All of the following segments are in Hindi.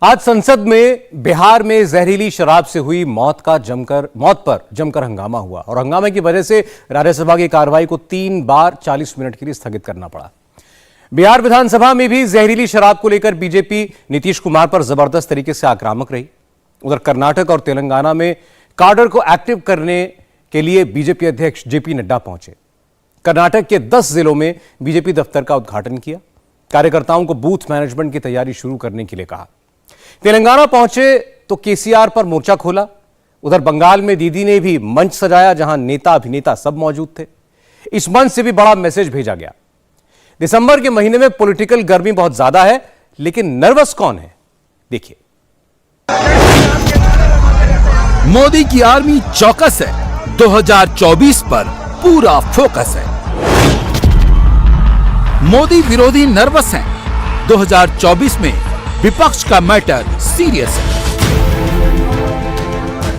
आज संसद में बिहार में जहरीली शराब से हुई मौत पर जमकर हंगामा हुआ और हंगामे की वजह से राज्यसभा की कार्रवाई को 3 बार 40 मिनट के लिए स्थगित करना पड़ा। बिहार विधानसभा में भी जहरीली शराब को लेकर बीजेपी नीतीश कुमार पर जबरदस्त तरीके से आक्रामक रही। उधर कर्नाटक और तेलंगाना में काडर को एक्टिव करने के लिए बीजेपी अध्यक्ष जेपी नड्डा पहुंचे। कर्नाटक के 10 जिलों में बीजेपी दफ्तर का उद्घाटन किया। कार्यकर्ताओं को बूथ मैनेजमेंट की तैयारी शुरू करने के लिए कहा। तेलंगाना पहुंचे तो केसीआर पर मोर्चा खोला। उधर बंगाल में दीदी ने भी मंच सजाया, जहां नेता अभिनेता सब मौजूद थे। इस मंच से भी बड़ा मैसेज भेजा गया। दिसंबर के महीने में पॉलिटिकल गर्मी बहुत ज्यादा है, लेकिन नर्वस कौन है, देखिए। मोदी की आर्मी चौकस है, 2024 पर पूरा फोकस है। मोदी विरोधी नर्वस हैं, 2024 में विपक्ष का मैटर सीरियस है।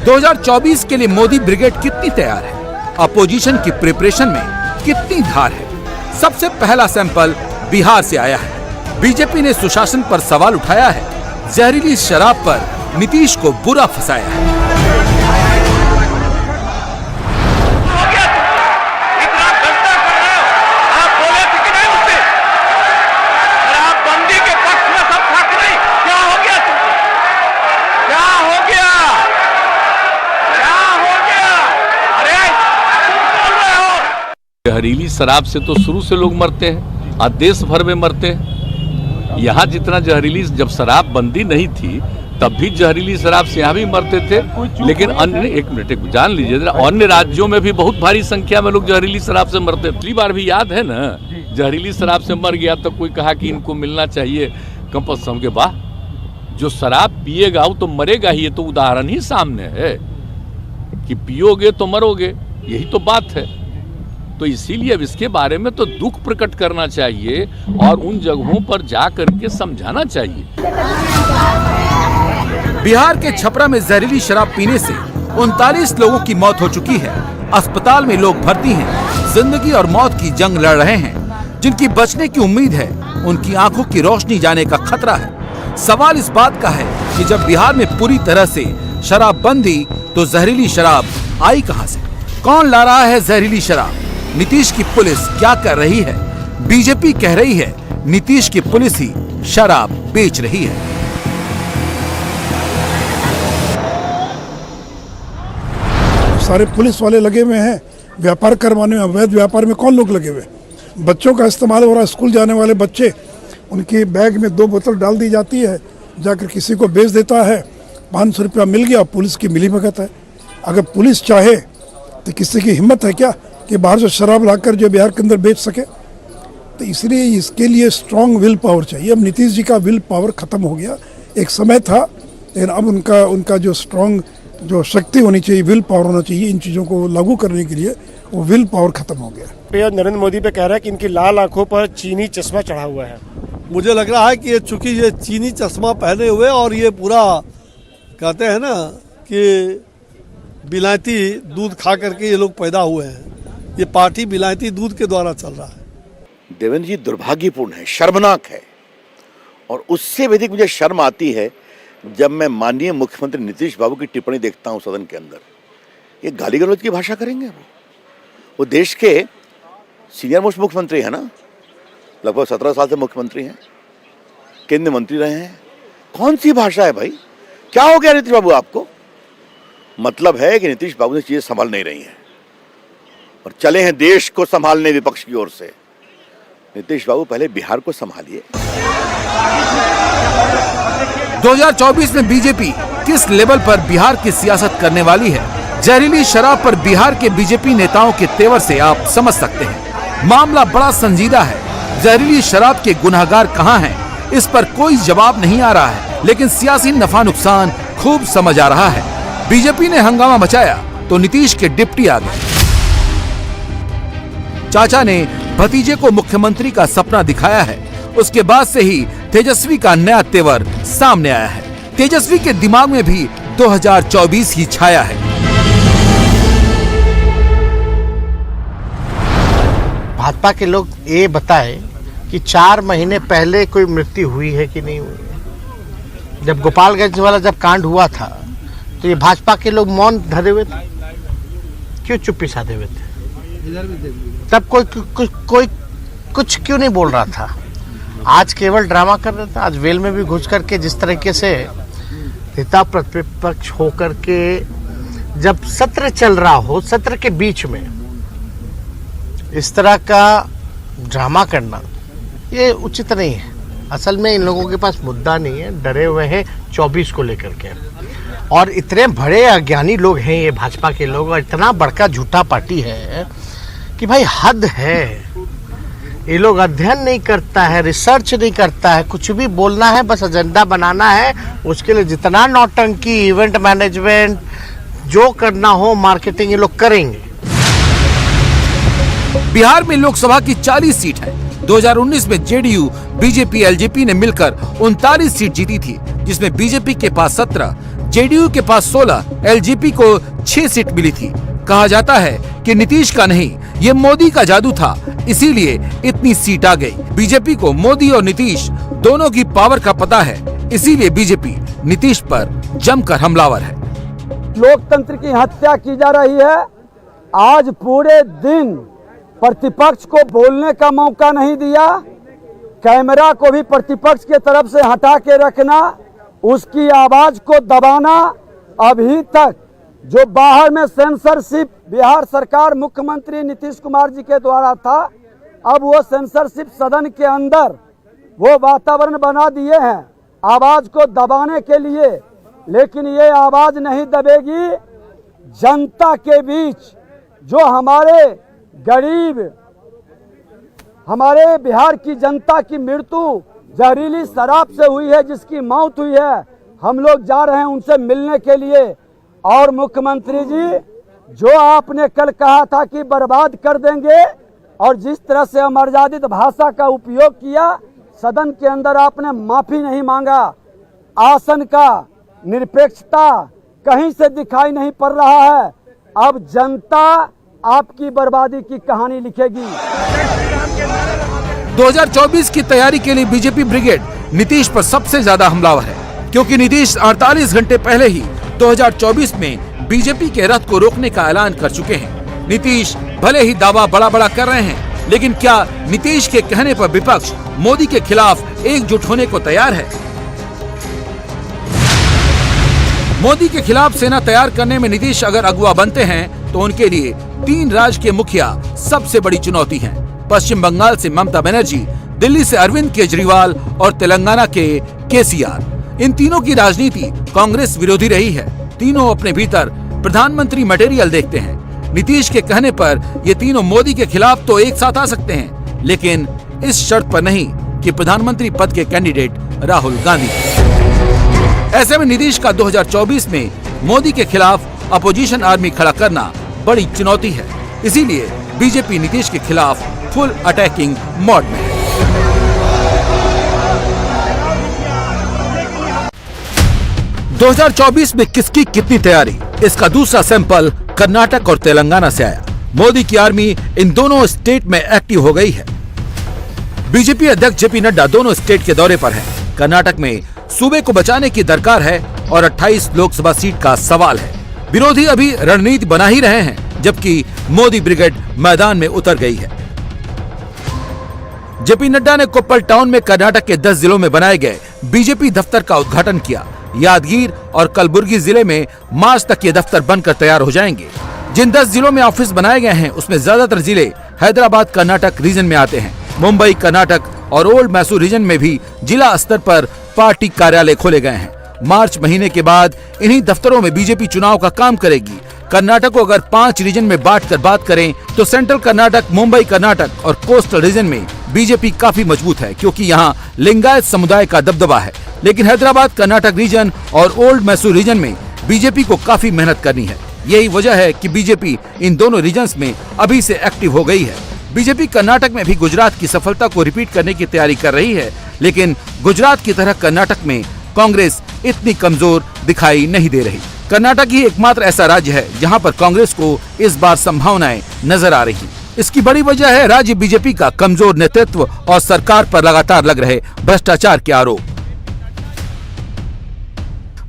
2024 के लिए मोदी ब्रिगेड कितनी तैयार है, अपोजिशन की प्रिपरेशन में कितनी धार है। सबसे पहला सैंपल बिहार से आया है। बीजेपी ने सुशासन पर सवाल उठाया है, जहरीली शराब पर नीतीश को बुरा फंसाया है। जहरीली शराब से तो शुरू से लोग मरते हैं और देश भर में मरते हैं। यहाँ जितना जहरीली, जब शराब बंदी नहीं थी तब भी जहरीली शराब से यहाँ भी मरते थे, लेकिन अन्य एक जान लीजिए, अन्य राज्यों में भी बहुत भारी संख्या में लोग जहरीली शराब से मरते। पिछली बार भी याद है ना, जहरीली शराब से मर गया तो कोई कहा कि इनको मिलना चाहिए कंपल्सन के। वाह, जो शराब पिएगा वो तो मरेगा ही। ये तो उदाहरण ही सामने है कि पियोगे तो मरोगे, यही तो बात है। तो इसीलिए अब इसके बारे में तो दुख प्रकट करना चाहिए और उन जगहों पर जा करके समझाना चाहिए। बिहार के छपरा में जहरीली शराब पीने से 39 लोगों की मौत हो चुकी है। अस्पताल में लोग भर्ती हैं, जिंदगी और मौत की जंग लड़ रहे हैं। जिनकी बचने की उम्मीद है, उनकी आंखों की रोशनी जाने का खतरा है। सवाल इस बात का है कि जब बिहार में पूरी तरह से शराब बंद थी तो जहरीली शराब आई कहां से? कौन ला रहा है जहरीली शराब? नीतीश की पुलिस क्या कर रही है? बीजेपी कह रही है नीतीश की पुलिस ही शराब बेच रही है। सारे पुलिस वाले लगे हुए हैं व्यापार करवाने में। अवैध व्यापार में कौन लोग लगे हुए? बच्चों का इस्तेमाल हो रहा है। स्कूल जाने वाले बच्चे, उनके बैग में 2 बोतल डाल दी जाती है, जाकर किसी को बेच देता है। 500 रुपया मिल गया, पुलिस की मिलीभगत है। अगर पुलिस चाहे तो किसी की हिम्मत है क्या कि बाहर से शराब लाकर जो बिहार के अंदर बेच सके? तो इसलिए इसके लिए स्ट्रॉन्ग विल पावर चाहिए। अब नीतीश जी का विल पावर खत्म हो गया। एक समय था, लेकिन अब उनका जो स्ट्रॉन्ग जो शक्ति होनी चाहिए, विल पावर होना चाहिए इन चीज़ों को लागू करने के लिए, वो विल पावर खत्म हो गया। नरेंद्र मोदी पे कह रहा है कि इनकी लाल आंखों पर चीनी चश्मा चढ़ा हुआ है। मुझे लग रहा है कि चूंकि ये चीनी चश्मा पहने हुए और ये पूरा कहते हैं ना कि विलायती दूध खा करके ये लोग पैदा हुए हैं। ये पार्टी विलायती दूध के द्वारा चल रहा है। देवेंद्र जी दुर्भाग्यपूर्ण है, शर्मनाक है। और उससे भी अधिक मुझे शर्म आती है जब मैं माननीय मुख्यमंत्री नीतीश बाबू की टिप्पणी देखता हूं सदन के अंदर। ये गाली गलौज की भाषा करेंगे वो देश के सीनियर मोस्ट मुख्यमंत्री है ना, लगभग 17 साल से मुख्यमंत्री हैं, केंद्रीय मंत्री रहे हैं। कौन सी भाषा है भाई? क्या हो गया नीतीश बाबू आपको? मतलब है कि नीतीश बाबू ने चीजें संभाल नहीं रही हैं और चले हैं देश को संभालने विपक्ष की ओर से। नीतीश बाबू पहले बिहार को संभालिए। 2024 में बीजेपी किस लेवल पर बिहार की सियासत करने वाली है, जहरीली शराब पर बिहार के बीजेपी नेताओं के तेवर से आप समझ सकते हैं। मामला बड़ा संजीदा है। जहरीली शराब के गुनहगार कहां हैं, इस पर कोई जवाब नहीं आ रहा है, लेकिन सियासी नफा नुकसान खूब समझ आ रहा है। बीजेपी ने हंगामा मचाया तो नीतीश के डिप्टी आ गए। चाचा ने भतीजे को मुख्यमंत्री का सपना दिखाया है। उसके बाद से ही तेजस्वी का नया तेवर सामने आया है। तेजस्वी के दिमाग में भी 2024 ही छाया है। भाजपा के लोग ये बताएं कि 4 महीने पहले कोई मृत्यु हुई है कि नहीं हुई है? जब गोपालगंज वाला जब कांड हुआ था तो ये भाजपा के लोग मौन धरे हुए थे, क्यों चुप्पी साधे हुए थे? तब कोई कुछ क्यों नहीं बोल रहा था? आज केवल ड्रामा कर रहा था। आज वेल में भी घुस करके जिस तरीके से नेता प्रतिपक्ष होकर के जब सत्र चल रहा हो, सत्र के बीच में इस तरह का ड्रामा करना ये उचित नहीं है। असल में इन लोगों के पास मुद्दा नहीं है, डरे हुए हैं 24 को लेकर के। और इतने बड़े अज्ञानी लोग हैं ये भाजपा के लोग, और इतना बड़का झूठा पार्टी है कि भाई हद है। ये लोग अध्ययन नहीं करता है, रिसर्च नहीं करता है, कुछ भी बोलना है, बस एजेंडा बनाना है। उसके लिए जितना नौटंकी, इवेंट मैनेजमेंट, जो करना हो मार्केटिंग, ये लोग करेंगे। बिहार में लोकसभा की 40 सीट है। 2019 में जेडीयू, बीजेपी, एलजेपी ने मिलकर 39 सीट जीती थी, जिसमें बीजेपी के पास 17, जेडीयू के पास 16, एलजेपी को 6 सीट मिली थी। कहा जाता है कि नीतीश का नहीं, ये मोदी का जादू था, इसीलिए इतनी सीट आ गई। बीजेपी को मोदी और नीतीश दोनों की पावर का पता है, इसीलिए बीजेपी नीतीश पर जमकर हमलावर है। लोकतंत्र की हत्या की जा रही है। आज पूरे दिन प्रतिपक्ष को बोलने का मौका नहीं दिया, कैमरा को भी प्रतिपक्ष के तरफ से हटा के रखना, उसकी आवाज को दबाना। अभी तक जो बाहर में सेंसरशिप बिहार सरकार मुख्यमंत्री नीतीश कुमार जी के द्वारा था, अब वो सेंसरशिप सदन के अंदर वो वातावरण बना दिए हैं आवाज को दबाने के लिए। लेकिन ये आवाज नहीं दबेगी। जनता के बीच जो हमारे गरीब, हमारे बिहार की जनता की मृत्यु जहरीली शराब से हुई है, जिसकी मौत हुई है, हम लोग जा रहे हैं उनसे मिलने के लिए। और मुख्यमंत्री जी, जो आपने कल कहा था कि बर्बाद कर देंगे, और जिस तरह से अमर्यादित भाषा का उपयोग किया सदन के अंदर, आपने माफी नहीं मांगा। आसन का निरपेक्षता कहीं से दिखाई नहीं पड़ रहा है। अब जनता आपकी बर्बादी की कहानी लिखेगी। 2024 की तैयारी के लिए बीजेपी ब्रिगेड नीतीश पर सबसे ज्यादा हमलावर है, क्योंकि नीतीश 48 घंटे पहले ही 2024 में बीजेपी के रथ को रोकने का ऐलान कर चुके हैं। नीतीश भले ही दावा बड़ा बड़ा कर रहे हैं, लेकिन क्या नीतीश के कहने पर विपक्ष मोदी के खिलाफ एकजुट होने को तैयार है? मोदी के खिलाफ सेना तैयार करने में नीतीश अगर अगुवा बनते हैं तो उनके लिए 3 राज्य के मुखिया सबसे बड़ी चुनौती हैं। पश्चिम बंगाल से ममता बनर्जी, दिल्ली से अरविंद केजरीवाल और तेलंगाना के केसीआर। इन तीनों की राजनीति कांग्रेस विरोधी रही है। तीनों अपने भीतर प्रधानमंत्री मटेरियल देखते हैं। नीतीश के कहने पर ये तीनों मोदी के खिलाफ तो एक साथ आ सकते हैं, लेकिन इस शर्त पर नहीं कि प्रधानमंत्री पद के कैंडिडेट राहुल गांधी। ऐसे में नीतीश का 2024 में मोदी के खिलाफ अपोजिशन आर्मी खड़ा करना बड़ी चुनौती है। इसीलिए बीजेपी नीतीश के खिलाफ फुल अटैकिंग मोड में है। – 2024 में किसकी कितनी तैयारी, इसका दूसरा सैंपल कर्नाटक और तेलंगाना से आया। मोदी की आर्मी इन दोनों स्टेट में एक्टिव हो गई है। बीजेपी अध्यक्ष जेपी नड्डा दोनों स्टेट के दौरे पर हैं। कर्नाटक में सूबे को बचाने की दरकार है और 28 लोकसभा सीट का सवाल है। विरोधी अभी रणनीति बना ही रहे हैं, जबकि मोदी ब्रिगेड मैदान में उतर गई है। जेपी नड्डा ने कोप्पल टाउन में कर्नाटक के 10 जिलों में बनाए गए बीजेपी दफ्तर का उद्घाटन किया। यादगीर और कलबुर्गी जिले में मार्च तक ये दफ्तर बनकर तैयार हो जाएंगे। जिन 10 जिलों में ऑफिस बनाए गए हैं, उसमें ज्यादातर जिले हैदराबाद कर्नाटक रीजन में आते हैं। मुंबई, कर्नाटक और ओल्ड मैसूर रीजन में भी जिला स्तर पर पार्टी कार्यालय खोले गए हैं। मार्च महीने के बाद इन्हीं दफ्तरों में बीजेपी चुनाव का काम करेगी। कर्नाटक को अगर 5 रीजन में बांटकर बात करें तो सेंट्रल कर्नाटक, मुंबई कर्नाटक और कोस्टल रीजन में बीजेपी काफी मजबूत है, क्योंकि यहाँ लिंगायत समुदाय का दबदबा है। लेकिन हैदराबाद कर्नाटक रीजन और ओल्ड मैसूर रीजन में बीजेपी को काफी मेहनत करनी है। यही वजह है कि बीजेपी इन दोनों रीजन्स में अभी से एक्टिव हो गई है। बीजेपी कर्नाटक में भी गुजरात की सफलता को रिपीट करने की तैयारी कर रही है, लेकिन गुजरात की तरह कर्नाटक में कांग्रेस इतनी कमजोर दिखाई नहीं दे रही। कर्नाटक ही एकमात्र ऐसा राज्य है जहां पर कांग्रेस को इस बार संभावनाएं नजर आ रही। इसकी बड़ी वजह है राज्य बीजेपी का कमजोर नेतृत्व और सरकार पर लगातार लग रहे भ्रष्टाचार के आरोप।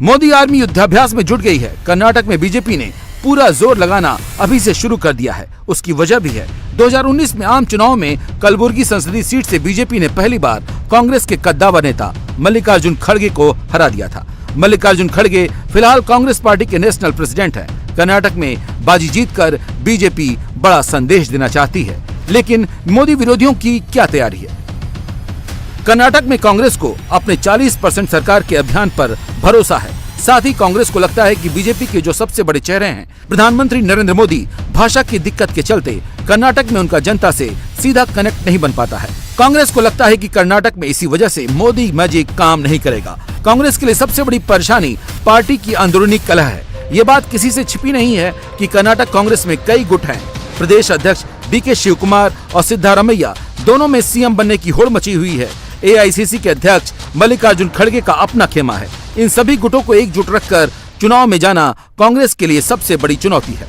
मोदी आर्मी युद्धाभ्यास में जुट गई है। कर्नाटक में बीजेपी ने पूरा जोर लगाना अभी से शुरू कर दिया है। उसकी वजह भी है 2019 में आम चुनाव में कलबुर्गी संसदीय सीट से बीजेपी ने पहली बार कांग्रेस के कद्दावर नेता मल्लिकार्जुन खड़गे को हरा दिया था। मल्लिकार्जुन खड़गे फिलहाल कांग्रेस पार्टी के नेशनल प्रेसिडेंट हैं। कर्नाटक में बाजी जीतकर बीजेपी बड़ा संदेश देना चाहती है, लेकिन मोदी विरोधियों की क्या तैयारी है? कर्नाटक में कांग्रेस को अपने 40% सरकार के अभियान पर भरोसा है। साथ ही कांग्रेस को लगता है कि बीजेपी के जो सबसे बड़े चेहरे हैं प्रधानमंत्री नरेंद्र मोदी, भाषा की दिक्कत के चलते कर्नाटक में उनका जनता से सीधा कनेक्ट नहीं बन पाता है। कांग्रेस को लगता है कि कर्नाटक में इसी वजह से मोदी मैजिक काम नहीं करेगा। कांग्रेस के लिए सबसे बड़ी परेशानी पार्टी की अंदरूनी कलह है। ये बात किसी से छिपी नहीं है कि कर्नाटक कांग्रेस में कई गुट हैं। प्रदेश अध्यक्ष डीके शिवकुमार और सिद्धारमैया दोनों में सीएम बनने की होड़ मची हुई है। एआईसीसी के अध्यक्ष मल्लिकार्जुन खड़गे का अपना खेमा है। इन सभी गुटों को एकजुट रखकर चुनाव में जाना कांग्रेस के लिए सबसे बड़ी चुनौती है।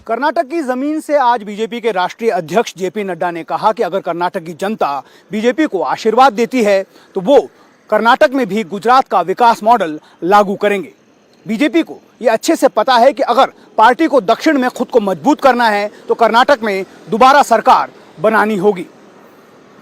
कर्नाटक की जमीन से आज बीजेपी के राष्ट्रीय अध्यक्ष जेपी नड्डा ने कहा कि अगर कर्नाटक की जनता बीजेपी को आशीर्वाद देती है तो वो कर्नाटक में भी गुजरात का विकास मॉडल लागू करेंगे। बीजेपी को ये अच्छे से पता है कि अगर पार्टी को दक्षिण में खुद को मजबूत करना है तो कर्नाटक में दोबारा सरकार बनानी होगी।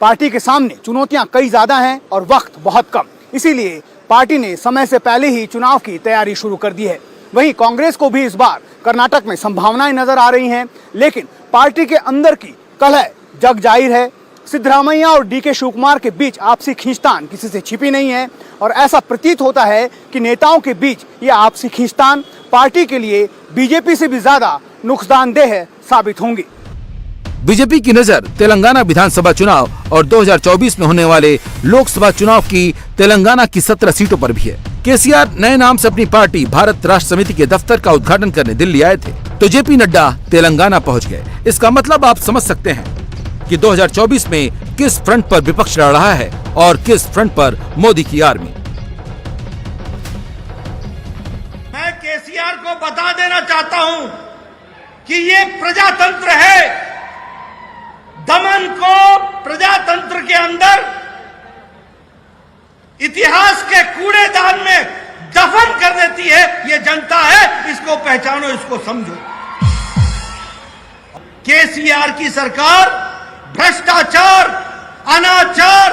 पार्टी के सामने चुनौतियां कई ज्यादा हैं और वक्त बहुत कम, इसीलिए पार्टी ने समय से पहले ही चुनाव की तैयारी शुरू कर दी है। वहीं कांग्रेस को भी इस बार कर्नाटक में संभावनाएं नजर आ रही हैं, लेकिन पार्टी के अंदर की कलह जग जाहिर है। सिद्धरामैया और डीके शिवकुमार के बीच आपसी खींचतान किसी से छिपी नहीं है और ऐसा प्रतीत होता है कि नेताओं के बीच ये आपसी खींचतान पार्टी के लिए बीजेपी से भी ज्यादा नुकसानदेह साबित होंगी। बीजेपी की नजर तेलंगाना विधानसभा चुनाव और 2024 में होने वाले लोकसभा चुनाव की तेलंगाना की 17 सीटों पर भी है। केसीआर नए नाम से अपनी पार्टी भारत राष्ट्र समिति के दफ्तर का उद्घाटन करने दिल्ली आए थे तो जेपी नड्डा तेलंगाना पहुंच गए। इसका मतलब आप समझ सकते हैं कि 2024 में किस फ्रंट पर विपक्ष लड़ रहा है और किस फ्रंट पर मोदी की आर्मी। मैं केसीआर को बता देना चाहता हूं कि ये प्रजातंत्र है। दमन को प्रजातंत्र के अंदर इतिहास के कूड़ेदान में दफन कर देती है ये जनता है। इसको पहचानो, इसको समझो। केसीआर की सरकार भ्रष्टाचार, अनाचार,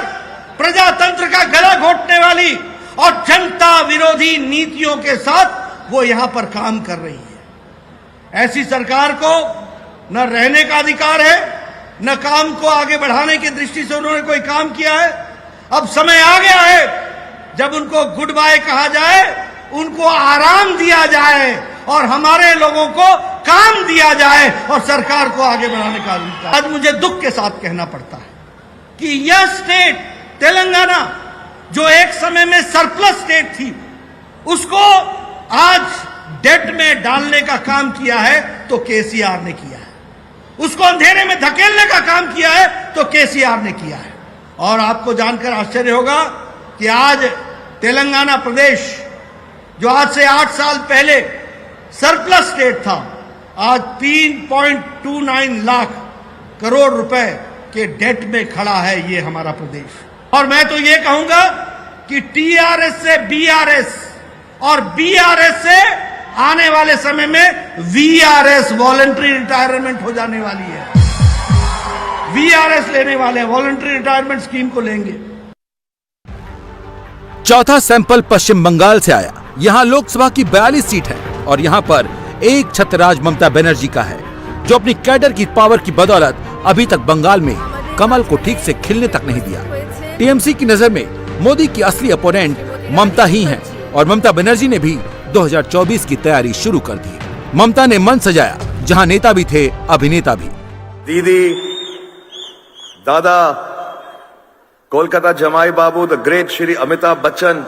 प्रजातंत्र का गला घोटने वाली और जनता विरोधी नीतियों के साथ वो यहां पर काम कर रही है। ऐसी सरकार को न रहने का अधिकार है, न काम को आगे बढ़ाने की दृष्टि से उन्होंने कोई काम किया है। अब समय आ गया है जब उनको गुड बाय कहा जाए, उनको आराम दिया जाए और हमारे लोगों को काम दिया जाए और सरकार को आगे बढ़ाने का अधिकार। आज मुझे दुख के साथ कहना पड़ता है कि यह स्टेट तेलंगाना जो एक समय में सरप्लस स्टेट थी, उसको आज डेट में डालने का काम किया है तो केसीआर ने किया है। उसको अंधेरे में धकेलने का काम किया है तो केसीआर ने किया है। और आपको जानकर आश्चर्य होगा कि आज तेलंगाना प्रदेश जो आज से 8 साल पहले सरप्लस स्टेट था, आज 3.29 लाख करोड़ रुपए के डेट में खड़ा है ये हमारा प्रदेश। और मैं तो ये कहूंगा कि टीआरएस से बीआरएस और बीआरएस से आने वाले समय में वीआरएस वॉलंटरी रिटायरमेंट हो जाने वाली है। वीआरएस लेने वाले वॉलंटरी रिटायरमेंट स्कीम को लेंगे। चौथा सैंपल पश्चिम बंगाल से आया। यहाँ लोकसभा की 42 सीट है और यहाँ पर एक छत्रराज ममता बनर्जी का है, जो अपनी कैडर की पावर की बदौलत अभी तक बंगाल में कमल को ठीक से खिलने तक नहीं दिया। टीएमसी की नजर में मोदी की असली अपोनेंट ममता ही है और ममता बनर्जी ने भी 2024 की तैयारी शुरू कर दी। ममता ने मन सजाया, जहां नेता भी थे अभिनेता भी। दीदी, दादा, कोलकाता जमाई बाबू, द ग्रेट श्री अमिताभ बच्चन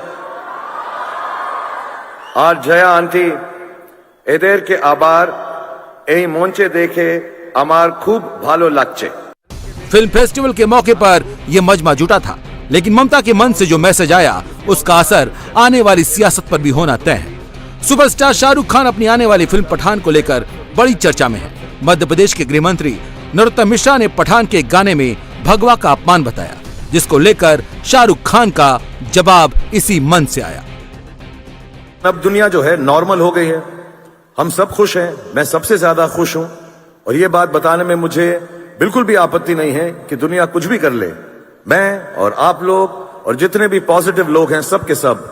আর জয়া আন্টি, এদেরকে আবার এই মঞ্চে দেখে আমার খুব ভালো লাগছে। फिल्म फेस्टिवल के मौके पर यह मजमा जुटा था, लेकिन ममता के मन से जो मैसेज आया उसका असर आने वाली सियासत पर भी होना तय है। सुपरस्टार शाहरुख खान अपनी आने वाली फिल्म पठान को लेकर बड़ी चर्चा में है। मध्य प्रदेश के गृह मंत्री नरोत्तम मिश्रा ने पठान के गाने में भगवा का अपमान बताया, जिसको लेकर शाहरुख खान का जवाब इसी मन से आया। अब दुनिया जो है नॉर्मल हो गई है, हम सब खुश हैं, मैं सबसे ज्यादा खुश हूं। और ये बात बताने में मुझे बिल्कुल भी आपत्ति नहीं है कि दुनिया कुछ भी कर ले, मैं और आप लोग और जितने भी पॉजिटिव लोग हैं सब के सब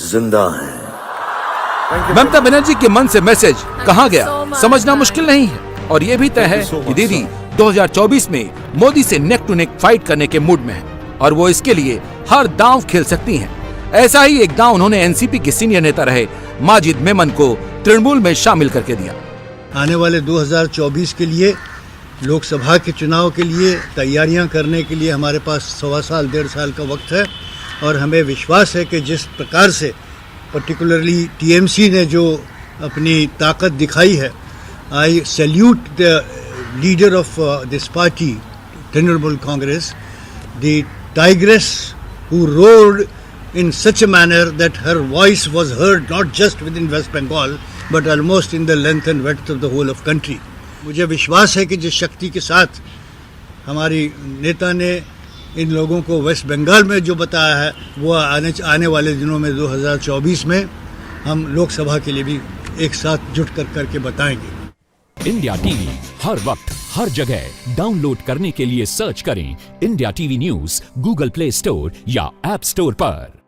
जिंदा हैं। ममता बनर्जी के मन से मैसेज कहां गया समझना मुश्किल नहीं है, और ये भी तय है कि दीदी 2024 में मोदी से नेक टू नेक फाइट करने के मूड में है और वो इसके लिए हर दांव खेल सकती हैं। ऐसा ही एक दांव उन्होंने एनसीपी के सीनियर नेता रहे माजिद मेमन को तृणमूल में शामिल करके दिया। आने वाले 2024 के लिए लोकसभा के चुनाव के लिए तैयारियां करने के लिए हमारे पास 1.25 साल का वक्त है, और हमें विश्वास है कि जिस प्रकार से पर्टिकुलरली टीएमसी ने जो अपनी ताकत दिखाई है, आई salute the leader of this party Trinamool Congress, the tigress who roared in such a manner that her voice was heard not just within West Bengal but almost in the length and width of the whole of country. मुझे विश्वास है कि जिस शक्ति के साथ हमारी नेता ने इन लोगों को वेस्ट बंगाल में जो बताया है, वो आने वाले दिनों में 2024 में हम लोकसभा के लिए भी एक साथ जुट करके बताएंगे। इंडिया टीवी हर वक्त हर जगह डाउनलोड करने के लिए सर्च करें India TV news Google play store या ऐप स्टोर पर।